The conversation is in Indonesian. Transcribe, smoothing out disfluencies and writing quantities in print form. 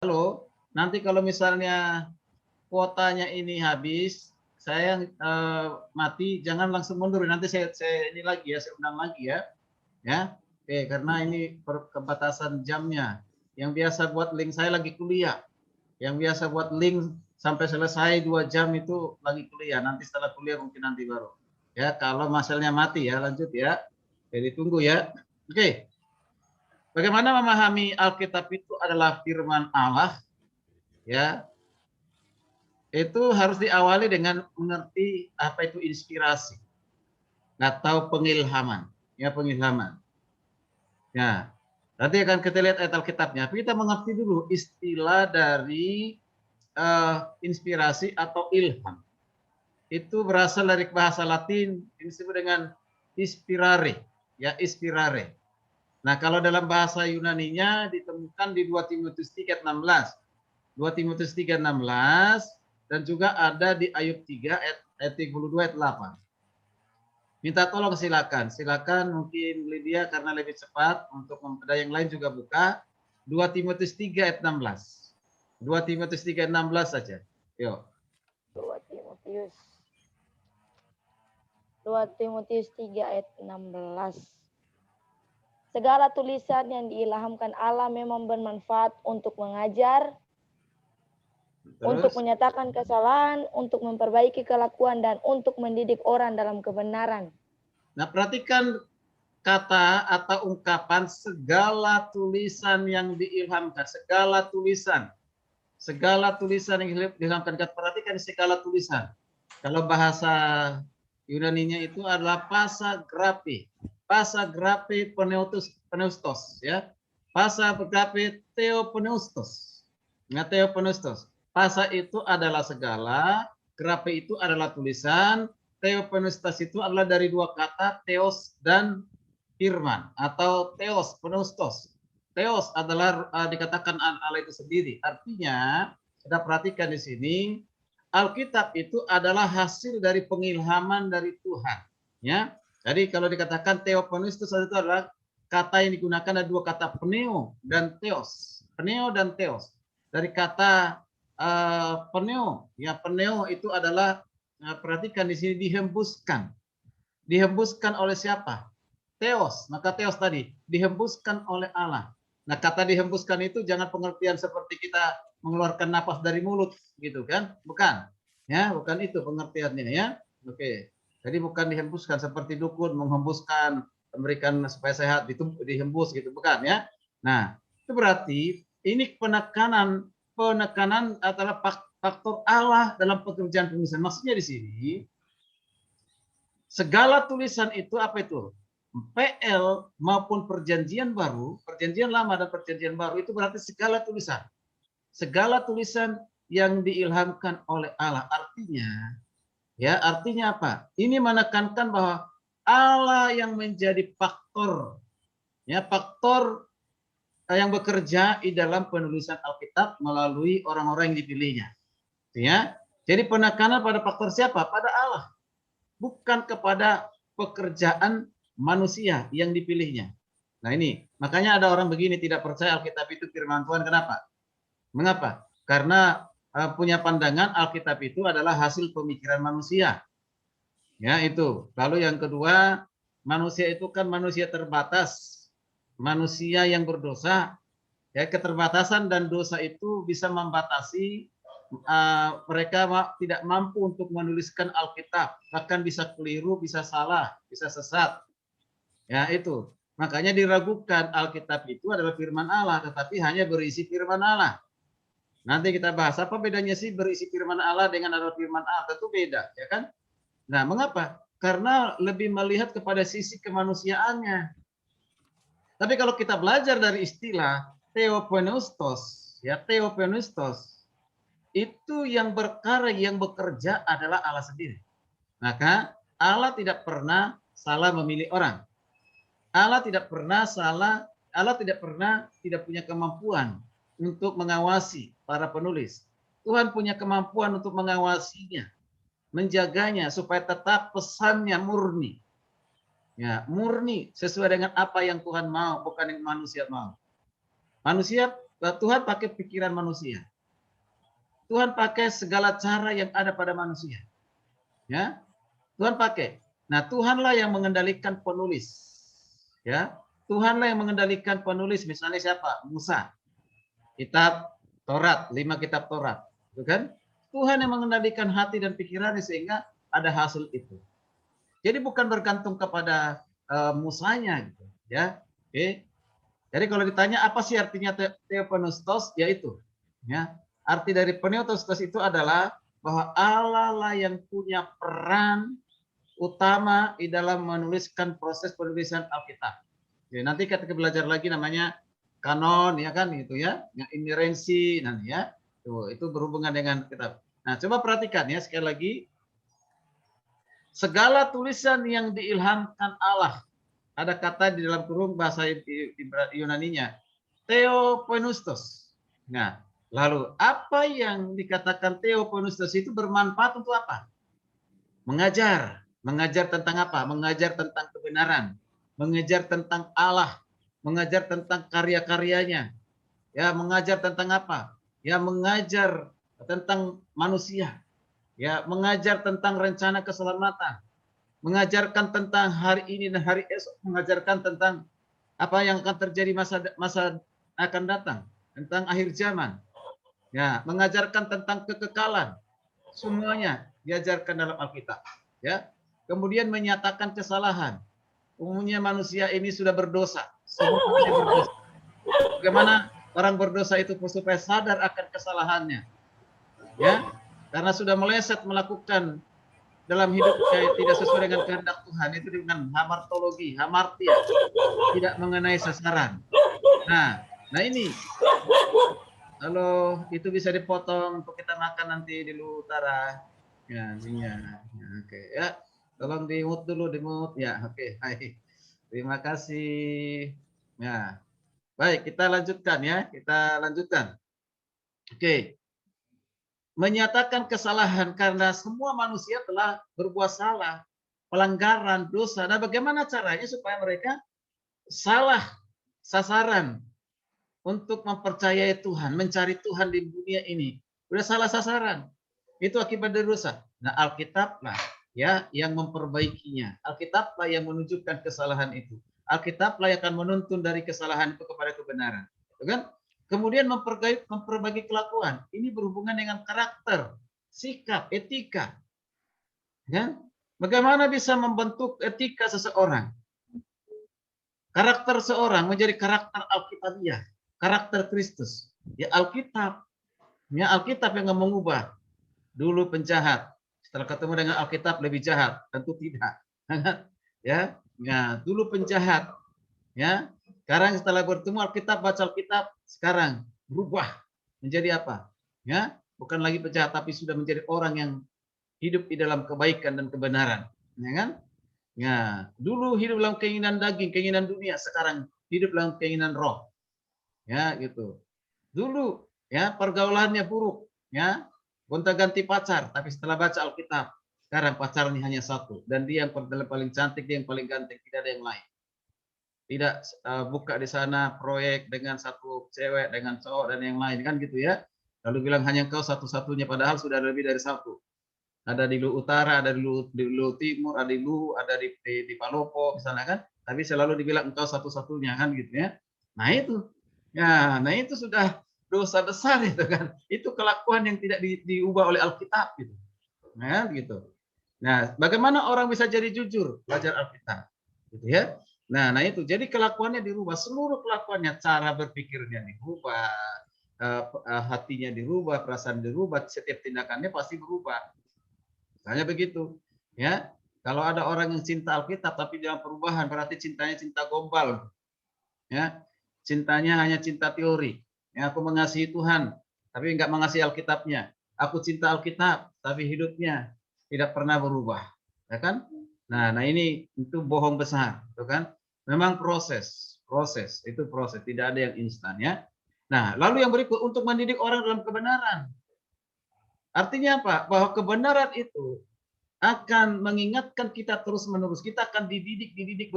halo, nanti kalau misalnya kuotanya ini habis, saya mati, jangan langsung mundur. Nanti saya ini lagi ya, saya undang lagi ya. Ya, oke, karena ini kebatasan jamnya. Yang biasa buat link saya lagi kuliah. Yang biasa buat link sampai selesai 2 jam itu lagi kuliah. Nanti setelah kuliah mungkin nanti baru. Ya, kalau masalahnya mati ya, lanjut ya. Jadi tunggu ya. Oke. Bagaimana memahami Alkitab itu adalah firman Allah? Ya, itu harus diawali dengan mengerti apa itu inspirasi atau pengilhaman. Ya, pengilhaman. Ya, nanti akan kita lihat ayat Alkitabnya. Kita mengerti dulu istilah dari inspirasi atau ilham. Itu berasal dari bahasa Latin disebut dengan inspirare, ya inspirare. Nah, kalau dalam bahasa Yunaninya ditemukan di 2 Timotius 3:16. 2 Timotius 3:16 dan juga ada di Ayub 3 ayat 32 ayat 8. Minta tolong silakan. Silakan mungkin Lydia karena lebih cepat untuk ada yang lain juga buka 2 Timotius 3 ayat 16. 2 Timotius 3 ayat 16 saja. Yuk. 2 Timotius 2 Timotius 3 ayat 16. Segala tulisan yang diilhamkan Allah memang bermanfaat untuk mengajar, untuk menyatakan kesalahan, untuk memperbaiki kelakuan, dan untuk mendidik orang dalam kebenaran. Nah, perhatikan kata atau ungkapan segala tulisan yang diilhamkan, segala tulisan yang diilhamkan. Perhatikan segala tulisan. Kalau bahasa Yunaninya itu adalah pasagrape pneustos, ya. Pasagrape theopneustos. Nah, theopneustos. Pasa itu adalah segala, grape itu adalah tulisan, theopneustos itu adalah dari dua kata theos dan firman atau theos, pneustos. Theos adalah dikatakan Allah itu sendiri. Artinya, kita perhatikan di sini, Alkitab itu adalah hasil dari pengilhaman dari Tuhan. Ya, jadi kalau dikatakan theopneustos itu adalah kata yang digunakan ada dua kata pneo dan theos. Pneo dan theos. Dari kata pneo, ya pneo itu adalah perhatikan di sini dihembuskan. Dihembuskan oleh siapa? Theos. Maka theos tadi dihembuskan oleh Allah. Nah, kata dihembuskan itu jangan pengertian seperti kita mengeluarkan napas dari mulut gitu kan? Bukan. Ya, bukan itu pengertiannya ya. Oke. Jadi bukan dihembuskan seperti dukun menghembuskan memberikan supaya sehat dihembus gitu, bukan ya. Nah, itu berarti ini penekanan adalah faktor Allah dalam pekerjaan penulisan. Maksudnya di sini segala tulisan itu apa itu? PL maupun perjanjian baru, perjanjian lama dan perjanjian baru itu berarti segala tulisan. Segala tulisan yang diilhamkan oleh Allah. Artinya apa? Ini menekankan bahwa Allah yang menjadi faktor yang bekerja di dalam penulisan Alkitab melalui orang-orang yang dipilihnya. Ya. Jadi penekanan pada faktor siapa? Pada Allah. Bukan kepada pekerjaan manusia yang dipilihnya. Nah ini, makanya ada orang begini tidak percaya Alkitab itu firman Tuhan. Kenapa? Mengapa? Karena punya pandangan Alkitab itu adalah hasil pemikiran manusia. Ya itu. Lalu yang kedua, manusia itu kan manusia terbatas. Manusia yang berdosa. Ya, keterbatasan dan dosa itu bisa membatasi mereka tidak mampu untuk menuliskan Alkitab, bahkan bisa keliru, bisa salah, bisa sesat. Ya, itu. Makanya diragukan Alkitab itu adalah firman Allah, tetapi hanya berisi firman Allah. Nanti kita bahas apa bedanya sih berisi firman Allah dengan adalah firman Allah, tentu beda, ya kan? Nah, mengapa? Karena lebih melihat kepada sisi kemanusiaannya. Tapi kalau kita belajar dari istilah theopneustos, ya theopneustos, itu yang berkarya, yang bekerja adalah Allah sendiri. Maka Allah tidak pernah salah memilih orang. Allah tidak pernah tidak punya kemampuan untuk mengawasi para penulis. Tuhan punya kemampuan untuk mengawasinya, menjaganya supaya tetap pesannya murni. Ya, murni sesuai dengan apa yang Tuhan mau, bukan yang manusia mau. Manusia Tuhan pakai pikiran manusia. Tuhan pakai segala cara yang ada pada manusia. Ya, Tuhan pakai. Nah, Tuhanlah yang mengendalikan penulis. Ya, Tuhanlah yang mengendalikan penulis. Misalnya siapa? Musa. Kitab Taurat, 5 kitab Taurat, itu kan? Tuhan yang mengendalikan hati dan pikirannya sehingga ada hasil itu. Jadi bukan bergantung kepada Musanya, gitu, ya. Oke. Jadi kalau ditanya apa sih artinya Theopneustos, yaitu, ya. Arti dari Pneustos itu adalah bahwa Allah lah yang punya peran utama di dalam menuliskan proses penulisan Alkitab. Jadi nanti kita belajar lagi namanya kanon, ya kan, gitu ya, yang inerensi nanti ya. Tuh, itu berhubungan dengan kitab. Nah, coba perhatikan ya sekali lagi, segala tulisan yang diilhamkan Allah, ada kata di dalam kurung bahasa Yunaninya, Theopneustos. Nah, lalu apa yang dikatakan Theopneustos itu bermanfaat untuk apa? Mengajar. Mengajar tentang apa? Mengajar tentang kebenaran. Mengajar tentang Allah. Mengajar tentang karya-karyanya. Ya, mengajar tentang apa? Ya, mengajar tentang manusia. Ya, mengajar tentang rencana keselamatan. Mengajarkan tentang hari ini dan hari esok. Mengajarkan tentang apa yang akan terjadi masa akan datang. Tentang akhir zaman. Ya, mengajarkan tentang kekekalan. Semuanya diajarkan dalam Alkitab. Ya, kemudian menyatakan kesalahan. Umumnya manusia ini sudah berdosa. Semua manusia berdosa. Bagaimana orang berdosa itu supaya sadar akan kesalahannya. Ya, karena sudah meleset melakukan dalam hidupnya tidak sesuai dengan kehendak Tuhan, itu dengan hamartologi, hamartia, tidak mengenai sasaran. Nah ini kalau itu bisa dipotong untuk kita makan nanti di Luhut Utara. Ya, ya, oke ya. Tolong di-mute dulu, di-mute ya. Oke, baik. Terima kasih. Ya. Baik, kita lanjutkan ya. Kita lanjutkan. Oke. Menyatakan kesalahan karena semua manusia telah berbuat salah, pelanggaran, dosa. Nah, bagaimana caranya supaya mereka salah sasaran untuk mempercayai Tuhan, mencari Tuhan di dunia ini? Udah salah sasaran. Itu akibat dari dosa. Nah, Alkitablah ya yang memperbaikinya. Alkitablah yang menunjukkan kesalahan itu. Alkitablah yang akan menuntun dari kesalahan itu kepada kebenaran. Kan? Kemudian memperbaiki kelakuan. Ini berhubungan dengan karakter, sikap, etika. Ya? Bagaimana bisa membentuk etika seseorang? Karakter seorang menjadi karakter Alkitabiah, karakter Kristus. Ya Alkitab. Ya Alkitab yang mengubah. Dulu penjahat, setelah ketemu dengan Alkitab lebih jahat, tentu tidak. Ya, ya, dulu penjahat, ya. Sekarang setelah bertemu Alkitab, baca Alkitab, sekarang berubah menjadi apa? Ya, bukan lagi penjahat tapi sudah menjadi orang yang hidup di dalam kebaikan dan kebenaran, ya kan? Ya, dulu hidup dalam keinginan daging, keinginan dunia, sekarang hidup dalam keinginan roh. Ya, gitu. Dulu ya pergaulannya buruk, ya gonta-ganti pacar, tapi setelah baca Alkitab, sekarang pacarnya hanya satu dan dia yang paling cantik, dia yang paling ganteng, tidak ada yang lain. Tidak buka di sana proyek dengan satu cewek, dengan cowok dan yang lain kan gitu ya. Lalu bilang hanya engkau satu-satunya, padahal sudah lebih dari satu. Ada di Luhut Utara, ada di Luhut Timur, ada di Luhut, ada di Palopo misalnya kan. Tapi selalu dibilang engkau satu-satunya kan gitu ya. Nah itu, ya, nah itu sudah dosa besar itu kan. Itu kelakuan yang tidak diubah oleh Alkitab gitu. Nah, gitu. Nah, bagaimana orang bisa jadi jujur belajar Alkitab? Gitu ya. Nah itu. Jadi kelakuannya dirubah, seluruh kelakuannya, cara berpikirnya dirubah, hatinya dirubah, perasaan dirubah, setiap tindakannya pasti berubah. Misalnya begitu. Ya. Kalau ada orang yang cinta Alkitab tapi jangan perubahan, berarti cintanya cinta gombal. Ya. Cintanya hanya cinta teori. Ya, aku mengasihi Tuhan, tapi enggak mengasihi Alkitabnya. Aku cinta Alkitab, tapi hidupnya tidak pernah berubah. Ya kan? Nah ini itu bohong besar, itu kan? Memang proses, itu proses, tidak ada yang instan ya. Nah, lalu yang berikut untuk mendidik orang dalam kebenaran. Artinya apa? Bahwa kebenaran itu akan mengingatkan kita terus-menerus. Kita akan dididik